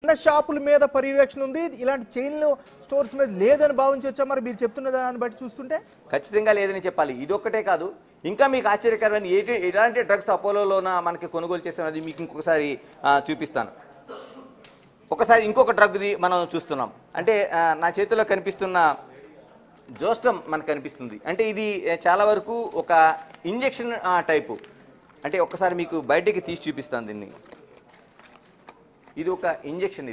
చిన్న షాపుల మీద పర్యవేక్షణ ఉంది. ఇలాంటి చైన్లు స్టోర్స్ మీద లేదని భావించవచ్చా? మరి మీరు చెప్తున్న దాన్ని బట్టి చూస్తుంటే ఖచ్చితంగా లేదని చెప్పాలి. ఇదొక్కటే కాదు, ఇంకా మీకు ఆశ్చర్యకరమైన ఎలాంటి డ్రగ్స్ అపోలోలోన మనకి కొనుగోలు చేస్తున్నది మీకు ఇంకొకసారి చూపిస్తాను. ఒకసారి ఇంకొక డ్రగ్ది మనం చూస్తున్నాం. అంటే నా చేతిలో కనిపిస్తున్న జోస్టమ్ మనకు కనిపిస్తుంది. అంటే ఇది చాలా వరకు ఒక ఇంజెక్షన్ టైపు. అంటే ఒక్కసారి మీకు బయటికి తీసి చూపిస్తాను దీన్ని. ఇది ఒక ఇంజెక్షన్.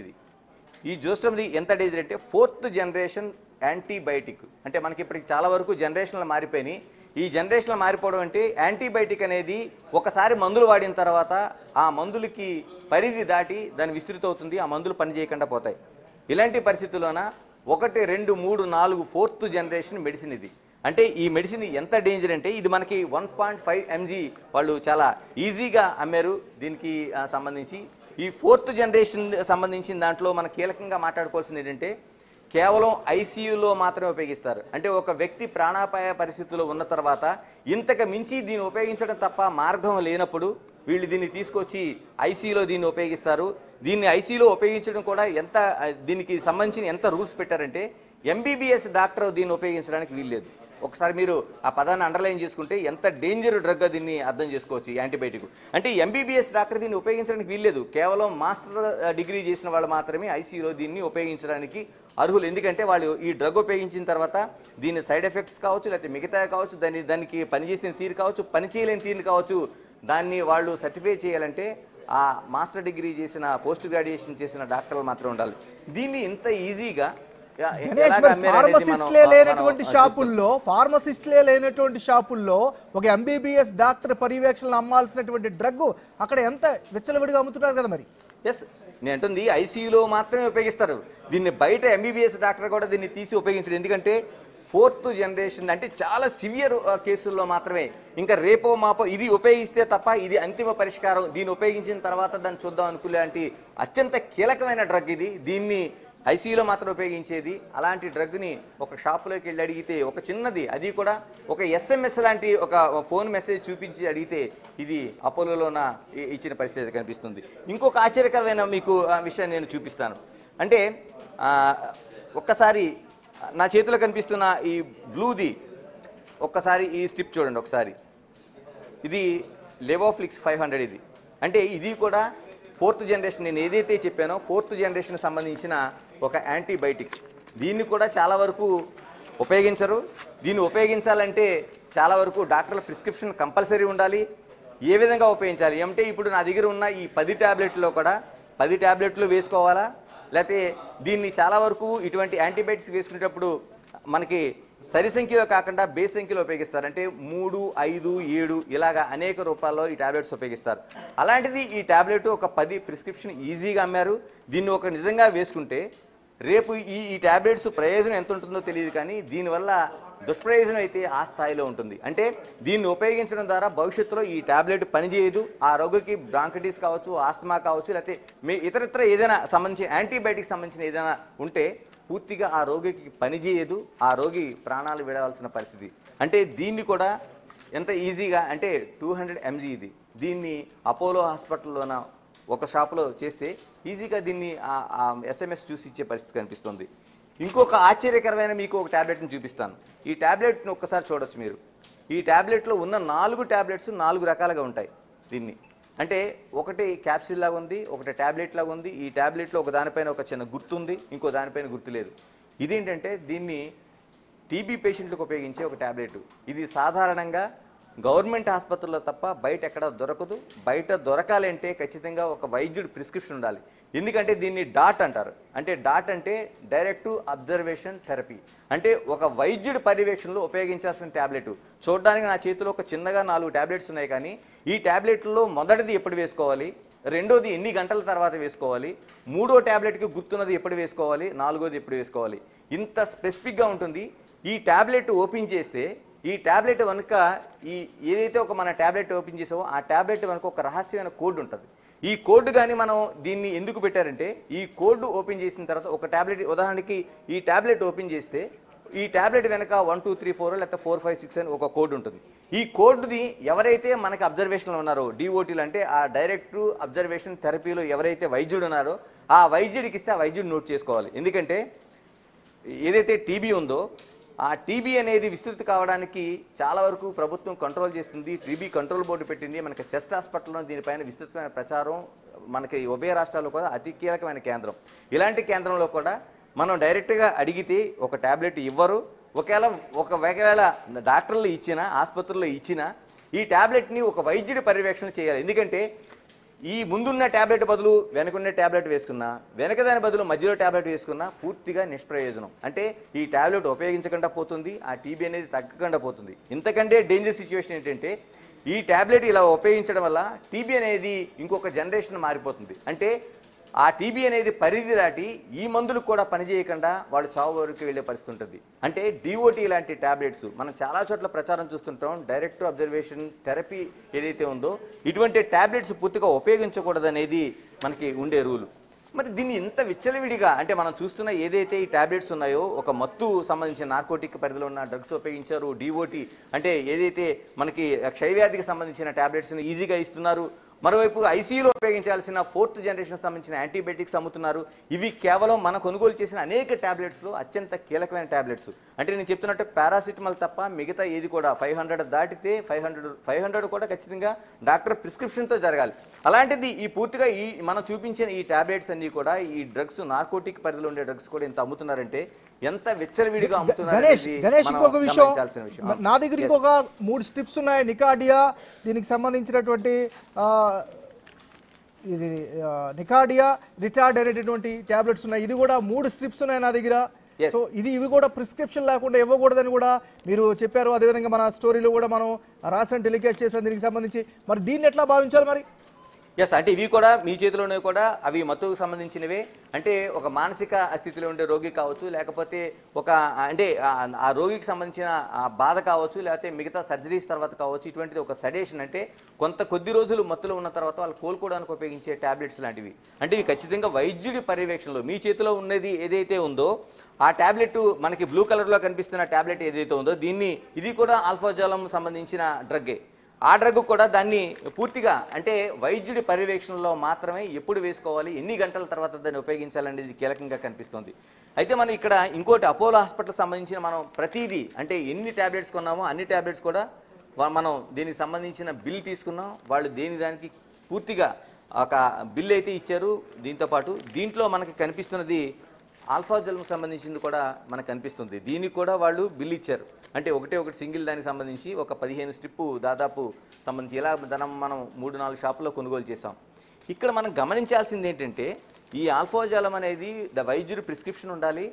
ఈ జోస్టమ్ది ఎంత డేంజర్ అంటే 4th జనరేషన్ యాంటీబయాటిక్. అంటే మనకి ఇప్పటికి చాలా వరకు జనరేషన్లు మారిపోయినాయి. ఈ జనరేషన్లో మారిపోవడం అంటే యాంటీబయాటిక్ అనేది ఒకసారి మందులు వాడిన తర్వాత ఆ మందులకి పరిధి దాటి దాని విస్తృత అవుతుంది, ఆ మందులు పనిచేయకుండా పోతాయి. ఇలాంటి పరిస్థితుల్లోన 1, 2, 3, 4 4th జనరేషన్ మెడిసిన్ ఇది. అంటే ఈ మెడిసిన్ ఎంత డేంజర్ అంటే ఇది మనకి 1.5 mg వాళ్ళు చాలా ఈజీగా అమ్మారు. దీనికి సంబంధించి ఈ 4th జనరేషన్ సంబంధించిన దాంట్లో మనం కీలకంగా మాట్లాడుకోవాల్సింది ఏంటంటే కేవలం ఐసీయూలో మాత్రమే ఉపయోగిస్తారు. అంటే ఒక వ్యక్తి ప్రాణాపాయ పరిస్థితుల్లో ఉన్న తర్వాత ఇంతకు మించి దీన్ని ఉపయోగించడం తప్ప మార్గం లేనప్పుడు వీళ్ళు దీన్ని తీసుకొచ్చి ఐసీయూలో దీన్ని ఉపయోగిస్తారు. దీన్ని ఐసీయూలో ఉపయోగించడం కూడా దీనికి సంబంధించిన ఎంత రూల్స్ పెట్టారంటే ఎంబీబీఎస్ డాక్టర్ దీన్ని ఉపయోగించడానికి వీల్లేదు. ఒకసారి మీరు ఆ పదాన్ని అండర్లైన్ చేసుకుంటే ఎంత డేంజర్ డ్రగ్ దీన్ని అర్థం చేసుకోవచ్చు. యాంటీబయాటిక్ అంటే ఎంబీబీఎస్ డాక్టర్ దీన్ని ఉపయోగించడానికి వీల్లేదు. కేవలం మాస్టర్ డిగ్రీ చేసిన వాళ్ళు మాత్రమే ఐసీయూలో దీన్ని ఉపయోగించడానికి అర్హులు. ఎందుకంటే వాళ్ళు ఈ డ్రగ్ ఉపయోగించిన తర్వాత దీని సైడ్ ఎఫెక్ట్స్ కావచ్చు, లేకపోతే మిగతా కావచ్చు, దానికి పనిచేసిన తీరు కావచ్చు, పనిచేయలేని తీరు కావచ్చు, దాన్ని వాళ్ళు సర్టిఫై చేయాలంటే ఆ మాస్టర్ డిగ్రీ చేసిన పోస్ట్ గ్రాడ్యుయేషన్ చేసిన డాక్టర్లు మాత్రం ఉండాలి. దీన్ని ఇంత ఈజీగా ఫార్మసిస్ట్లే లేనటువంటి షాపుల్లో ఒక ఎంబీబీఎస్ డాక్టర్ పర్యవేక్షణలో అమ్మాల్సినటువంటి డ్రగ్ అక్కడ ఎంత విచ్చలవిడిగా అమ్ముతున్నారు కదా. మరి ఎస్, నేను అంటుంది ఐసీయూలో మాత్రమే ఉపయోగిస్తారు దీన్ని. బయట ఎంబీబీఎస్ డాక్టర్ కూడా దీన్ని తీసి ఉపయోగించరు. ఎందుకంటే 4th జనరేషన్ అంటే చాలా సివియర్ కేసుల్లో మాత్రమే. ఇంకా రేపో మాపో ఇది ఉపయోగిస్తే తప్ప ఇది అంతిమ పరిష్కారం, దీన్ని ఉపయోగించిన తర్వాత దాన్ని చూద్దాం అనుకునేలాంటి అత్యంత కీలకమైన డ్రగ్ ఇది. దీన్ని ఐసీయూలో మాత్రం ఉపయోగించేది. అలాంటి డ్రగ్ని ఒక షాప్లోకి వెళ్ళి అడిగితే ఒక చిన్నది, అది కూడా ఒక ఎస్ఎంఎస్ లాంటి ఒక ఫోన్ మెసేజ్ చూపించి అడిగితే ఇది అపోలోలోన ఇచ్చిన పరిస్థితి కనిపిస్తుంది. ఇంకొక ఆశ్చర్యకరమైన మీకు విషయాన్ని నేను చూపిస్తాను. అంటే ఒక్కసారి నా చేతిలో కనిపిస్తున్న ఈ బ్లూది ఒక్కసారి ఈ స్ట్రిప్ చూడండి ఒకసారి. ఇది లెవోఫ్లిక్స్ 500 ఇది. అంటే ఇది కూడా 4th జనరేషన్, నేను ఏదైతే చెప్పానో 4th జనరేషన్ సంబంధించిన ఒక యాంటీబయాటిక్. దీన్ని కూడా చాలా వరకు ఉపయోగించరు. దీన్ని ఉపయోగించాలంటే చాలా వరకు డాక్టర్ల ప్రిస్క్రిప్షన్ కంపల్సరీ ఉండాలి. ఏ విధంగా ఉపయోగించాలి అంటే ఇప్పుడు నా దగ్గర ఉన్న ఈ 10 ట్యాబ్లెట్లో కూడా 10 ట్యాబ్లెట్లు వేసుకోవాలా, లేకపోతే దీన్ని చాలా వరకు ఇటువంటి యాంటీబయాటిక్స్ వేసుకునేటప్పుడు మనకి సరి సంఖ్యలో కాకుండా బేస్ సంఖ్యలో ఉపయోగిస్తారు. అంటే 3, 5, 7 ఇలాగా అనేక రూపాల్లో ఈ ట్యాబ్లెట్స్ ఉపయోగిస్తారు. అలాంటిది ఈ ట్యాబ్లెట్ ఒక 10 ప్రిస్క్రిప్షన్ ఈజీగా అమ్మారు. దీన్ని ఒక నిజంగా వేసుకుంటే రేపు ఈ ట్యాబ్లెట్స్ ప్రయోజనం ఎంత ఉంటుందో తెలియదు, కానీ దీనివల్ల దుష్ప్రయోజనం అయితే ఆ స్థాయిలో ఉంటుంది. అంటే దీన్ని ఉపయోగించడం ద్వారా భవిష్యత్తులో ఈ ట్యాబ్లెట్ పనిచేయదు. ఆ రోగికి బ్రాంకైటిస్ కావచ్చు, ఆస్తమా కావచ్చు, లేకపోతే ఇతరత్ర ఏదైనా సంబంధించిన యాంటీబయాటిక్ సంబంధించిన ఏదైనా ఉంటే పూర్తిగా ఆ రోగికి పనిచేయదు, ఆ రోగి ప్రాణాలు విడవలసిన పరిస్థితి. అంటే దీన్ని కూడా ఎంత ఈజీగా అంటే 200 mg ఇది. దీన్ని అపోలో హాస్పిటల్లోన ఒక షాపులో చేస్తే ఈజీగా దీన్ని ఎస్ఎంఎస్ చూసి ఇచ్చే పరిస్థితి కనిపిస్తుంది. ఇంకొక ఆశ్చర్యకరమైన మీకు ఒక ట్యాబ్లెట్ని చూపిస్తాను. ఈ ట్యాబ్లెట్ని ఒక్కసారి చూడొచ్చు మీరు. ఈ ట్యాబ్లెట్లో ఉన్న 4 ట్యాబ్లెట్స్ 4 రకాలుగా ఉంటాయి. దీన్ని అంటే ఒకటి క్యాప్సిల్ లాగా ఉంది, ఒకటి ట్యాబ్లెట్ లాగా ఉంది. ఈ ట్యాబ్లెట్లో ఒక దానిపైన ఒక చిన్న గుర్తు ఉంది, ఇంకో దానిపైన గుర్తు లేదు. ఇదేంటంటే దీన్ని టీబీ పేషెంట్లకు ఉపయోగించే ఒక ట్యాబ్లెట్. ఇది సాధారణంగా గవర్నమెంట్ ఆసుపత్రుల్లో తప్ప బయట ఎక్కడ దొరకదు. బయట దొరకాలంటే ఖచ్చితంగా ఒక వైద్యుడు ప్రిస్క్రిప్షన్ ఉండాలి. ఎందుకంటే దీన్ని డాట్ అంటారు. అంటే డాట్ అంటే డైరెక్ట్ అబ్జర్వేషన్ థెరపీ. అంటే ఒక వైద్యుడి పర్యవేక్షణలో ఉపయోగించాల్సిన ట్యాబ్లెట్. చూడడానికి నా చేతిలో ఒక చిన్నగా 4 ట్యాబ్లెట్స్ ఉన్నాయి, కానీ ఈ ట్యాబ్లెట్లో మొదటిది ఎప్పుడు వేసుకోవాలి, రెండోది ఎన్ని గంటల తర్వాత వేసుకోవాలి, మూడో ట్యాబ్లెట్కి గుర్తున్నది ఎప్పుడు వేసుకోవాలి, నాలుగోది ఎప్పుడు వేసుకోవాలి, ఇంత స్పెసిఫిక్గా ఉంటుంది. ఈ ట్యాబ్లెట్ ఓపెన్ చేస్తే ఈ ట్యాబ్లెట్ వెనుక ఏదైతే ఒక మన ట్యాబ్లెట్ ఓపెన్ చేసావో ఆ ట్యాబ్లెట్ వెనుక ఒక రహస్యమైన కోడ్ ఉంటుంది. ఈ కోడ్ కానీ మనం దీన్ని ఎందుకు పెట్టారంటే ఈ కోడ్ ఓపెన్ చేసిన తర్వాత ఒక ట్యాబ్లెట్, ఉదాహరణకి ఈ ట్యాబ్లెట్ ఓపెన్ చేస్తే ఈ ట్యాబ్లెట్ వెనక 1 2 3 4 లేకపోతే 4 5 6 అని ఒక కోడ్ ఉంటుంది. ఈ కోడ్ని ఎవరైతే మనకి అబ్జర్వేషన్లో ఉన్నారో డిఓటీలు అంటే ఆ డైరెక్ట్ అబ్జర్వేషన్ థెరపీలో ఎవరైతే వైద్యుడు ఉన్నారో ఆ వైద్యుడికి ఇస్తే ఆ వైద్యుడు నోట్ చేసుకోవాలి. ఎందుకంటే ఏదైతే టీబీ ఉందో ఆ టీబీ అనేది విస్తృతి కావడానికి చాలా వరకు ప్రభుత్వం కంట్రోల్ చేస్తుంది. టీబీ కంట్రోల్ బోర్డు పెట్టింది. మనకి చెస్ట్ హాస్పిటల్లో దీనిపైన విస్తృతమైన ప్రచారం మనకి ఉభయ రాష్ట్రాల్లో కూడా అతి కీలకమైన కేంద్రం. ఇలాంటి కేంద్రంలో కూడా మనం డైరెక్ట్గా అడిగితే ఒక ట్యాబ్లెట్ ఇవ్వరు. ఒకవేళ డాక్టర్లు ఇచ్చినా ఆసుపత్రుల్లో ఇచ్చినా ఈ ట్యాబ్లెట్ని ఒక వైద్యుడి పర్యవేక్షణ చేయాలి. ఎందుకంటే ఈ ముందున్న ట్యాబ్లెట్ బదులు వెనకున్న ట్యాబ్లెట్ వేసుకున్నా, వెనకదాని బదులు మధ్యలో ట్యాబ్లెట్ వేసుకున్నా పూర్తిగా నిష్ప్రయోజనం. అంటే ఈ ట్యాబ్లెట్ ఉపయోగించకుండా పోతుంది, ఆ టీబీ అనేది తగ్గకుండా పోతుంది. ఇంతకంటే డేంజర్ సిచ్యువేషన్ ఏంటంటే ఈ ట్యాబ్లెట్ ఇలా ఉపయోగించడం వల్ల టీబీ అనేది ఇంకొక జనరేషన్ మారిపోతుంది. అంటే ఆ టీబీ అనేది పరిధి దాటి ఈ మందులు కూడా పనిచేయకుండా వాళ్ళు చావు వరకు వెళ్ళే పరిస్థితి ఉంటుంది. అంటే డిఓటీ లాంటి ట్యాబ్లెట్స్ మనం చాలా చోట్ల ప్రచారం చూస్తుంటాం. డైరెక్ట్ అబ్జర్వేషన్ థెరపీ ఏదైతే ఉందో ఇటువంటి ట్యాబ్లెట్స్ పూర్తిగా ఉపయోగించకూడదు అనేది మనకి ఉండే రూలు. మరి దీన్ని ఇంత విచ్చలవిడిగా అంటే మనం చూస్తున్న ఏదైతే ఈ ట్యాబ్లెట్స్ ఉన్నాయో ఒక మత్తు సంబంధించిన నార్కోటిక్ పరిధిలో ఉన్న డ్రగ్స్ ఉపయోగించారు. డిఓటీ అంటే ఏదైతే మనకి క్షయవ్యాధికి సంబంధించిన ట్యాబ్లెట్స్ని ఈజీగా ఇస్తున్నారు. మరోవైపు ఐసీయూలో ఉపయోగించాల్సిన 4th జనరేషన్ సంబంధించిన యాంటీబయాటిక్స్ అమ్ముతున్నారు. ఇవి కేవలం మనం కొనుగోలు చేసిన అనేక ట్యాబ్లెట్స్లో అత్యంత కీలకమైన ట్యాబ్లెట్స్. అంటే నేను చెప్తున్నట్టు పారాసిటమాల్ తప్ప మిగతా ఏది కూడా 500 దాటితే 500 కూడా ఖచ్చితంగా డాక్టర్ ప్రిస్క్రిప్షన్తో జరగాలి. అలాంటిది ఈ పూర్తిగా ఈ మనం చూపించిన ఈ ట్యాబ్లెట్స్ అన్ని కూడా ఈ డ్రగ్స్ నార్కోటిక్ పరిధిలో ఉండే డ్రగ్స్ కూడా ఇంత అమ్ముతున్నారంటే ఎంత విచ్చలవిడిగా అమ్ముతున్నారు. గణేష్ ఇంకొక విషయం, నా దగ్గర ఇంకొక 3 స్ట్రిప్స్ ఉన్నాయి. నికాడియా దీనికి సంబంధించినటువంటి ఇది నికాడియా రిటార్డ్ అనేటటువంటి ట్యాబ్లెట్స్ ఉన్నాయి. ఇది కూడా 3 స్ట్రిప్స్ ఉన్నాయి నా దగ్గర. సో ఇవి కూడా ప్రిస్క్రిప్షన్ లేకుండా ఇవ్వకూడదని కూడా మీరు చెప్పారు. అదేవిధంగా మన స్టోరీలో కూడా మనం రాసిన టెలికాస్ట్ చేసాం దీనికి సంబంధించి. మరి దీన్ని ఎట్లా భావించాలి మరి? ఎస్, అంటే ఇవి కూడా మీ చేతిలోనే కూడా అవి మత్తుకు సంబంధించినవే. అంటే ఒక మానసిక స్థితిలో ఉండే రోగి కావచ్చు, లేకపోతే ఒక అంటే ఆ రోగికి సంబంధించిన బాధ కావచ్చు, లేకపోతే మిగతా సర్జరీస్ తర్వాత కావచ్చు, ఇటువంటిది ఒక సడేషన్ అంటే కొద్ది రోజులు మత్తులో ఉన్న తర్వాత వాళ్ళు కోలుకోవడానికి ఉపయోగించే ట్యాబ్లెట్స్ లాంటివి. అంటే ఇవి ఖచ్చితంగా వైద్యుడి పర్యవేక్షణలో మీ చేతిలో ఉన్నది ఏదైతే ఉందో ఆ ట్యాబ్లెట్ మనకి బ్లూ కలర్లో కనిపిస్తున్న ట్యాబ్లెట్ ఏదైతే ఉందో ఇది కూడా ఆల్ఫాజాలం సంబంధించిన డ్రగ్గే. ఆ డ్రగ్ కూడా దాన్ని పూర్తిగా అంటే వైద్యుడి పర్యవేక్షణలో మాత్రమే ఎప్పుడు వేసుకోవాలి, ఎన్ని గంటల తర్వాత దాన్ని ఉపయోగించాలనేది కీలకంగా కనిపిస్తుంది. అయితే మనం ఇక్కడ ఇంకోటి అపోలో హాస్పిటల్ సంబంధించిన మనం ప్రతిదీ అంటే ఎన్ని ట్యాబ్లెట్స్ కొన్నామో అన్ని ట్యాబ్లెట్స్ కూడా మనం దీనికి సంబంధించిన బిల్ తీసుకున్నాం. వాళ్ళు దానికి పూర్తిగా ఒక బిల్ అయితే ఇచ్చారు. దీంతోపాటు దీంట్లో మనకి కనిపిస్తున్నది ఆల్ఫాజల్కి సంబంధించింది కూడా మనకు కనిపిస్తుంది. దీనికి కూడా వాళ్ళు బిల్ ఇచ్చారు. అంటే ఒకటి సింగిల్ దానికి సంబంధించి ఒక 15 స్ట్రిప్పు దాదాపు సంబంధించి ఇలా మనం 3-4 షాపుల్లో కొనుగోలు చేసాం. ఇక్కడ మనం గమనించాల్సింది ఏంటంటే ఈ ఆల్ఫాజాలం అనేది వైద్యుడి ప్రిస్క్రిప్షన్ ఉండాలి,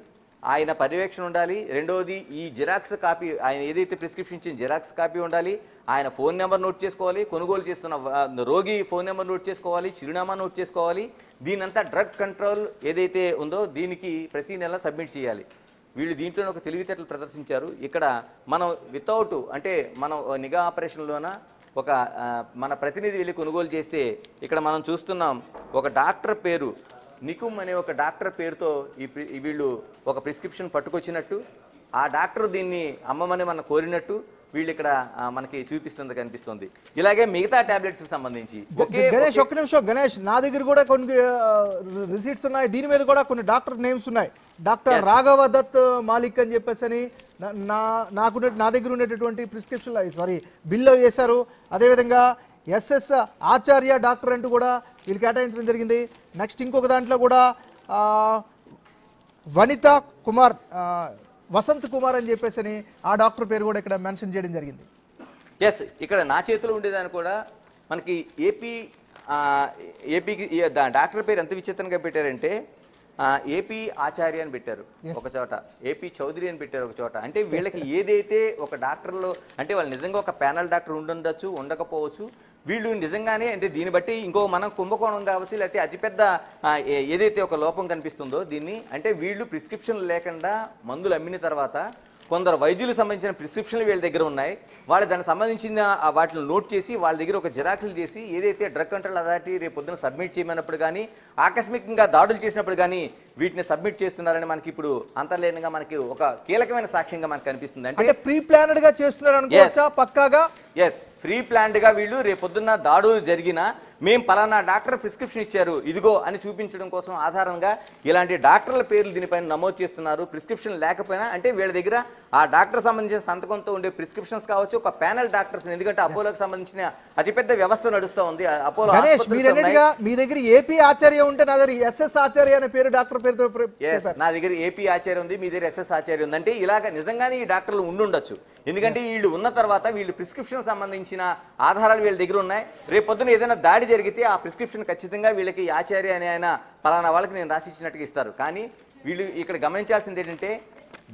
ఆయన పర్యవేక్షణ ఉండాలి. రెండవది ఈ జిరాక్స్ కాపీ ఆయన ఏదైతే ప్రిస్క్రిప్షన్ ఇచ్చిన జిరాక్స్ కాపీ ఉండాలి. ఆయన ఫోన్ నెంబర్ నోట్ చేసుకోవాలి, కొనుగోలు చేస్తున్న రోగి ఫోన్ నెంబర్ నోట్ చేసుకోవాలి, చిరునామా నోట్ చేసుకోవాలి. దీనంతా డ్రగ్ కంట్రోల్ ఏదైతే ఉందో దీనికి ప్రతి నెల సబ్మిట్ చేయాలి. వీళ్ళు దీంట్లో ఒక తెలివితేటలు ప్రదర్శించారు. ఇక్కడ మనం వితౌట్ అంటే మనం నిఘా ఆపరేషన్లోన ఒక మన ప్రతినిధి వెళ్ళి కొనుగోలు చేస్తే ఇక్కడ మనం చూస్తున్నాం ఒక డాక్టర్ పేరు నికుమ్ అనే ఒక డాక్టర్ పేరుతో వీళ్ళు ఒక ప్రిస్క్రిప్షన్ పట్టుకొచ్చినట్టు, ఆ డాక్టర్ దీన్ని అమ్మమని మనం కోరినట్టు వీళ్ళు ఇక్కడ మనకి కనిపిస్తుంది. ఇలాగే మిగతా టాబ్లెట్స్ సంబంధించి గణేష్ ఒక్క నిమిషం గణేష్, నా దగ్గర కూడా కొన్ని రిసీట్స్ ఉన్నాయి. దీని మీద కూడా కొన్ని డాక్టర్ నేమ్స్ ఉన్నాయి. డాక్టర్ రాఘవ దత్ మాలిక్ అని చెప్పేసి నా దగ్గర ఉండేటటువంటి ప్రిస్క్రిప్షన్ బిల్లో వేశారు. అదేవిధంగా ఎస్ఎస్ ఆచార్య డాక్టర్ అంటూ కూడా వీళ్ళు కేటాయించడం జరిగింది. నెక్స్ట్ ఇంకొక దాంట్లో కూడా వనిత కుమార్ వసంత్ కుమార్ అని చెప్పేసి ఆ డాక్టర్ పేరు కూడా ఇక్కడ మెన్షన్ చేయడం జరిగింది. ఎస్, ఇక్కడ నా చేతిలో ఉండేదాన్ని కూడా మనకి ఏపీకి డాక్టర్ పేరు ఎంత విచిత్రంగా పెట్టారంటే ఏపీ ఆచార్య అని పెట్టారు ఒక చోట, ఏపీ చౌదరి అని పెట్టారు ఒక చోట. అంటే వీళ్ళకి ఏదైతే ఒక డాక్టర్లో అంటే వాళ్ళు నిజంగా ఒక ప్యానల్ డాక్టర్ ఉండొచ్చు, ఉండకపోవచ్చు. వీళ్ళు నిజంగానే అంటే దీన్ని బట్టి ఇంకో మనం కుంభకోణం కావచ్చు, లేకపోతే అతిపెద్ద ఏదైతే ఒక లోపం కనిపిస్తుందో దీన్ని అంటే వీళ్ళు ప్రిస్క్రిప్షన్ లేకుండా మందులు అమ్మిన తర్వాత కొందరు వైద్యులకు సంబంధించిన ప్రిస్క్రిప్షన్లు వీళ్ళ దగ్గర ఉన్నాయి. వాళ్ళు దానికి సంబంధించిన వాటిని నోట్ చేసి వాళ్ళ దగ్గర ఒక జిరాక్స్లు చేసి ఏదైతే డ్రగ్ కంట్రోల్ అథారిటీ రేపు పొద్దున సబ్మిట్ చేయమన్నప్పుడు కానీ ఆకస్మికంగా దాడులు చేసినప్పుడు కానీ వీటిని సబ్మిట్ చేస్తున్నారని మనకి ఇప్పుడు అంతర్లీనంగా మనకి ఒక కీలకమైన సాక్ష్యంగా మనకు కనిపిస్తుంది. అంటే ప్రీ ప్లానెడ్ గా చేస్తున్నారు అనుకోవచ్చా? పక్కాగా ఎస్, ప్రీ ప్లాన్డ్ గా వీళ్ళు రేపొద్దున్న దాడులు జరిగినా మేము పలానా డాక్టర్ ప్రిస్క్రిప్షన్ ఇచ్చారు ఇదిగో అని చూపించడం కోసం ఆధారంగా ఇలాంటి డాక్టర్ల పేర్లు దీనిపైన నమోదు చేస్తున్నారు. ప్రిస్క్రిప్షన్ లేకపోయినా అంటే వీళ్ళ దగ్గర ఆ డాక్టర్ సంబంధించిన సంతకంతో ఉండే ప్రిస్క్రిప్షన్స్ కావచ్చు, ఒక ప్యానల్ డాక్టర్స్, ఎందుకంటే అపోలోకి సంబంధించిన అతిపెద్ద వ్యవస్థ నడుస్తూ ఉంది. అపోలో మీ దగ్గర ఏపీ ఆచార్య ఉంటే నా దగ్గర ఎస్ఎస్ ఆచార్య అనే పేరు డాక్టర్ పేరుతో నా దగ్గర ఏపీ ఆచార్య ఉంది, మీ దగ్గర ఎస్ఎస్ ఆచార్య ఉంది. అంటే ఇలాగ నిజంగానే ఈ డాక్టర్లు ఉండుండొచ్చు. ఎందుకంటే వీళ్ళు ఉన్న తర్వాత వీళ్ళు ప్రిస్క్రిప్షన్ సంబంధించిన ఆధారాలు వీళ్ళ దగ్గర ఉన్నాయి. రేపొద్దున ఏదైనా దాడి జరిగితే ఆ ప్రిస్క్రిప్షన్ ఖచ్చితంగా వీళ్ళకి ఆచార్య అని ఆయన పలానా వాళ్ళకి నేను రాసిచ్చినట్టుగా ఇస్తారు. కానీ వీళ్ళు ఇక్కడ గమనించాల్సింది ఏంటంటే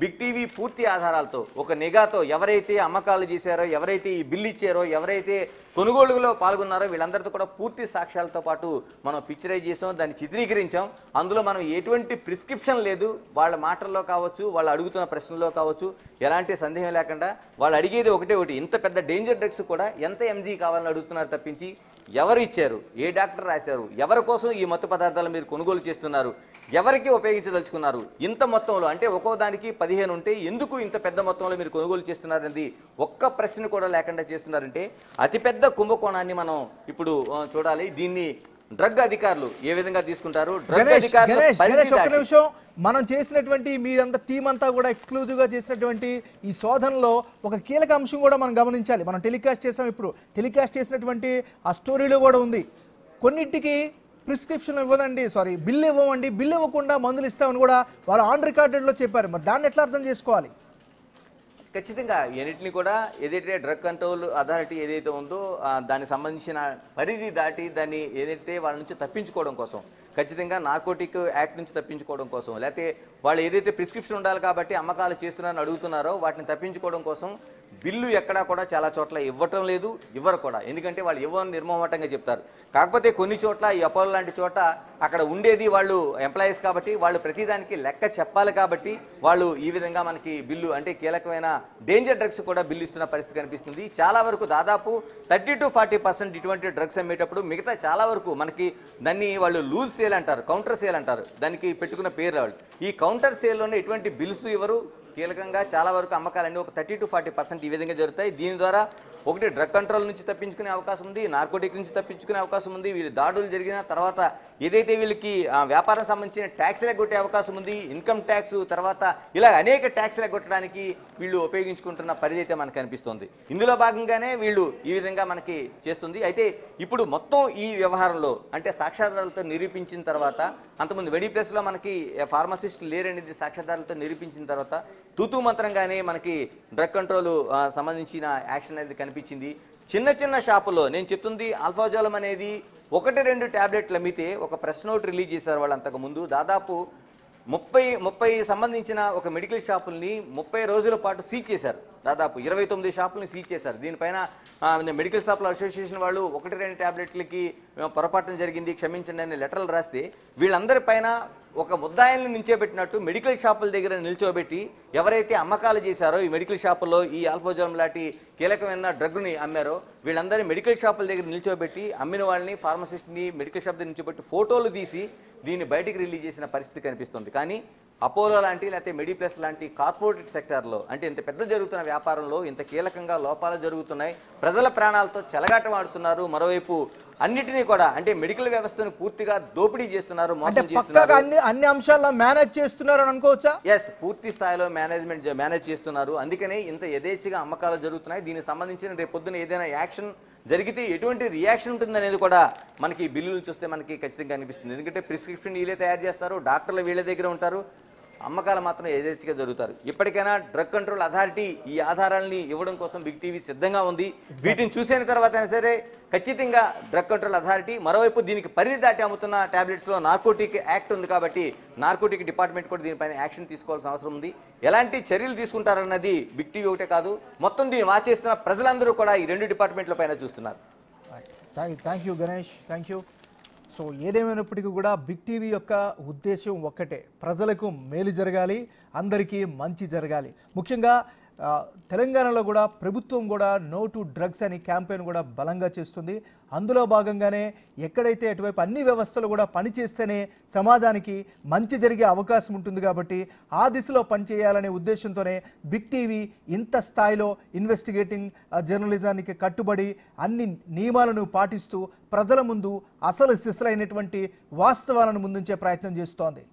బిగ్ టీవీ పూర్తి ఆధారాలతో ఒక నిఘాతో ఎవరైతే అమ్మకాలు చేశారో, ఎవరైతే ఈ బిల్లు ఇచ్చారో, ఎవరైతే కొనుగోలులో పాల్గొన్నారో వీళ్ళందరితో కూడా పూర్తి సాక్ష్యాలతో పాటు మనం పిక్చరైజ్ చేసాం, దాన్ని చిత్రీకరించాం. అందులో మనం ఎటువంటి ప్రిస్క్రిప్షన్ లేదు. వాళ్ళ మాటల్లో కావచ్చు, వాళ్ళు అడుగుతున్న ప్రశ్నల్లో కావచ్చు, ఎలాంటి సందేహం లేకుండా వాళ్ళు అడిగేది ఒకటే ఒకటి, ఇంత పెద్ద డేంజర్ డ్రగ్స్ కూడా ఎంత ఎంజీ కావాలని అడుగుతున్నారు తప్పించి ఎవరు ఇచ్చారు, ఏ డాక్టర్ రాశారు, ఎవరి కోసం ఈ మత్తు పదార్థాలు మీరు కొనుగోలు చేస్తున్నారు, ఎవరికి ఉపయోగించదలుచుకున్నారు, ఇంత మొత్తంలో అంటే ఒక్కో దానికి 15 ఉంటే ఎందుకు ఇంత పెద్ద మొత్తంలో మీరు కొనుగోలు చేస్తున్నారనేది ఒక్క ప్రశ్న కూడా లేకుండా చేస్తున్నారంటే అతిపెద్ద కుంభకోణాన్ని మనం ఇప్పుడు చూడాలి. దీన్ని డ్రగ్ అధికారులు ఏ విధంగా తీసుకుంటారు? డ్రగ్ అధికారులు మనం చేసినటువంటి మీరంతా టీం అంతా కూడా ఎక్స్క్లూజివ్ గా చేసినటువంటి ఈ శోధనలో ఒక కీలక అంశం కూడా మనం గమనించాలి. మనం టెలికాస్ట్ చేసాం, ఇప్పుడు టెలికాస్ట్ చేసినటువంటి ఆ స్టోరీలో కూడా ఉంది. కొన్నింటికి ప్రిస్క్రిప్షన్ ఇవ్వదండి, బిల్ ఇవ్వమండి, బిల్ ఇవ్వకుండా మందులు ఇస్తామని కూడా వాళ్ళు ఆన్ రికార్డెడ్లో చెప్పారు. మరి దాన్ని ఎట్లా అర్థం చేసుకోవాలి? ఖచ్చితంగా ఎన్నిటిని కూడా ఏదైతే డ్రగ్ కంట్రోల్ అథారిటీ ఏదైతే ఉందో దానికి సంబంధించిన పరిధి దాటి దాన్ని ఏదైతే వాళ్ళ నుంచి తప్పించుకోవడం కోసం, ఖచ్చితంగా నార్కోటిక్ యాక్ట్ నుంచి తప్పించుకోవడం కోసం, లేకపోతే వాళ్ళు ఏదైతే ప్రిస్క్రిప్షన్ ఉండాలి కాబట్టి అమ్మకాలు చేస్తున్నారని అడుగుతున్నారో వాటిని తప్పించుకోవడం కోసం బిల్లు ఎక్కడా కూడా చాలా చోట్ల ఇవ్వటం లేదు, ఇవ్వరు కూడా. ఎందుకంటే వాళ్ళు ఇవ్వని నిర్మోహటంగా చెప్తారు. కాకపోతే కొన్ని చోట్ల ఈ అపోలో లాంటి చోట అక్కడ ఉండేది వాళ్ళు ఎంప్లాయీస్ కాబట్టి వాళ్ళు ప్రతిదానికి లెక్క చెప్పాలి కాబట్టి వాళ్ళు ఈ విధంగా మనకి బిల్లు అంటే కీలకమైన డేంజర్ డ్రగ్స్ కూడా బిల్లు ఇస్తున్న పరిస్థితి కనిపిస్తుంది. చాలా వరకు దాదాపు 30 to 40% ఇటువంటి డ్రగ్స్ అమ్మేటప్పుడు మిగతా చాలా వరకు మనకి దాన్ని వాళ్ళు లూజ్ సేల్ అంటారు, కౌంటర్ సేల్ అంటారు, దానికి పెట్టుకున్న పేరు వాళ్ళు. ఈ కౌంటర్ సేల్లోనే ఎటువంటి బిల్స్ ఇవ్వరు. కీలకంగా చాలా వరకు అమ్మకాలన్నీ ఒక 30 to 40% ఈ విధంగా జరుగుతాయి. దీని ద్వారా ఒకటి డ్రగ్ కంట్రోల్ నుంచి తప్పించుకునే అవకాశం ఉంది, నార్కోటిక్ నుంచి తప్పించుకునే అవకాశం ఉంది. వీళ్ళు దాడులు జరిగిన తర్వాత ఏదైతే వీళ్ళకి వ్యాపారం సంబంధించిన ట్యాక్స్ ఎగ్గొట్టే అవకాశం ఉంది, ఇన్కమ్ ట్యాక్స్, తర్వాత ఇలా అనేక ట్యాక్స్ ఎగ్గొట్టడానికి వీళ్ళు ఉపయోగించుకుంటున్న పరిధి అయితే మనకు కనిపిస్తుంది. ఇందులో భాగంగానే వీళ్ళు ఈ విధంగా మనకి చేస్తుంది. అయితే ఇప్పుడు మొత్తం ఈ వ్యవహారంలో అంటే సాక్ష్యాధారాలతో నిరూపించిన తర్వాత, అంతకుముందు వెడి ప్రెస్లో మనకి ఫార్మసిస్ట్ లేరనేది సాక్ష్యాధారాలతో నిరూపించిన తర్వాత తూతూ మంత్రంగానే మనకి డ్రగ్ కంట్రోల్ సంబంధించిన యాక్షన్ అనేది కనిపించింది. చిన్న చిన్న షాపుల్లో నేను చెప్తుంది ఆల్ఫాజోలం అనేది 1-2 ట్యాబ్లెట్లు అమ్మితే ఒక ప్రెస్ నోట్ రిలీజ్ చేశారు వాళ్ళు. అంతకుముందు దాదాపు 30 సంబంధించిన ఒక మెడికల్ షాపుల్ని 30 రోజుల పాటు సీజ్ చేశారు. దాదాపు 29 షాపుల్ని సీజ్ చేశారు. దీనిపైన మెడికల్ షాపుల అసోసియేషన్ వాళ్ళు 1-2 ట్యాబ్లెట్లకి పొరపాటున జరిగింది క్షమించండి అనే లెటర్లు రాస్తే వీళ్ళందరిపైన ఒక ముద్దాయిల్ని నిల్చోబెట్టినట్టు మెడికల్ షాపుల దగ్గర నిల్చోబెట్టి ఎవరైతే అమ్మకాలు చేశారో ఈ మెడికల్ షాపుల్లో ఈ ఆల్ఫాజోలం లాంటి కీలకమైన డ్రగ్ని అమ్మారో వీళ్ళందరినీ మెడికల్ షాపుల దగ్గర నిల్చోబెట్టి అమ్మిన వాళ్ళని ఫార్మసిస్ట్ని మెడికల్ షాప్ దగ్గర నిల్చోబెట్టి ఫోటోలు తీసి దీన్ని బయటికి రిలీజ్ చేసిన పరిస్థితి కనిపిస్తుంది. కానీ అపోలో లాంటి లేకపోతే మెడిప్లస్ లాంటి కార్పొరేట్ సెక్టార్లో అంటే ఇంత పెద్ద జరుగుతున్న వ్యాపారంలో ఇంత కీలకంగా లోపాలు జరుగుతున్నాయి, ప్రజల ప్రాణాలతో చెలగాటం ఆడుతున్నారు. మరోవైపు అన్నిటినీ కూడా అంటే మెడికల్ వ్యవస్థను పూర్తిగా దోపిడీ చేస్తున్నారు, మోసం చేస్తున్నారు, అన్ని అంశాల్లో మేనేజ్ చేస్తున్నారు అని అనుకోవచ్చా? ఎస్, పూర్తి స్థాయిలో మేనేజ్ చేస్తున్నారు. అందుకనే ఇంత యథేచ్ఛగా అమ్మకాలు జరుగుతున్నాయి. దీనికి సంబంధించిన రేపు పొద్దున ఏదైనా యాక్షన్ జరిగితే ఎటువంటి రియాక్షన్ ఉంటుందనేది కూడా మనకి బిల్లులు చూస్తే మనకి ఖచ్చితంగా అనిపిస్తుంది. ఎందుకంటే ప్రిస్క్రిప్షన్ వీళ్ళే తయారు చేస్తారు, డాక్టర్లు వీళ్ళ దగ్గర ఉంటారు, అమ్మకాలు మాత్రం యథేచ్ఛగా జరుగుతారు. ఇప్పటికైనా డ్రగ్ కంట్రోల్ అథారిటీ ఈ ఆధారాలని ఇవ్వడం కోసం బిగ్ టీవీ సిద్ధంగా ఉంది. వీటిని చూసిన తర్వాత అయినా సరే ఖచ్చితంగా డ్రగ్ కంట్రోల్ అథారిటీ మరోవైపు దీనికి పరిధి దాటి అమ్ముతున్న టాబ్లెట్స్లో నార్కోటిక్ యాక్ట్ ఉంది కాబట్టి నార్కోటిక్ డిపార్ట్మెంట్ కూడా దీనిపైన యాక్షన్ తీసుకోవాల్సిన అవసరం ఉంది. ఎలాంటి చర్యలు తీసుకుంటారన్నది బిగ్ టీవీ ఒకటే కాదు, మొత్తం దీన్ని వాచ్ చేస్తున్న ప్రజలందరూ కూడా ఈ 2 డిపార్ట్మెంట్ల పైన చూస్తున్నారు. Thank you Ganesh, thank you. So ఏదేమైనప్పటికీ కూడా బిగ్ టీవీ యొక్క ఉద్దేశం ఒక్కటే, ప్రజలకు మేలు జరగాలి, అందరికీ మంచి జరగాలి. ముఖ్యంగా తెలంగాణలో కూడా ప్రభుత్వం కూడా నో టు డ్రగ్స్ అని క్యాంపెయిన్ కూడా బలంగా చేస్తుంది. అందులో భాగంగానే ఎక్కడైతే అటువైపు అన్ని వ్యవస్థలు కూడా పనిచేస్తేనే సమాజానికి మంచి జరిగే అవకాశం ఉంటుంది కాబట్టి ఆ దిశలో పనిచేయాలనే ఉద్దేశంతోనే బిగ్ టీవీ ఇంత స్థాయిలో ఇన్వెస్టిగేటింగ్ జర్నలిజానికి కట్టుబడి అన్ని నియమాలను పాటిస్తూ ప్రజల ముందు అసలు సిసలైనటువంటి వాస్తవాలను ముందుంచే ప్రయత్నం చేస్తోంది.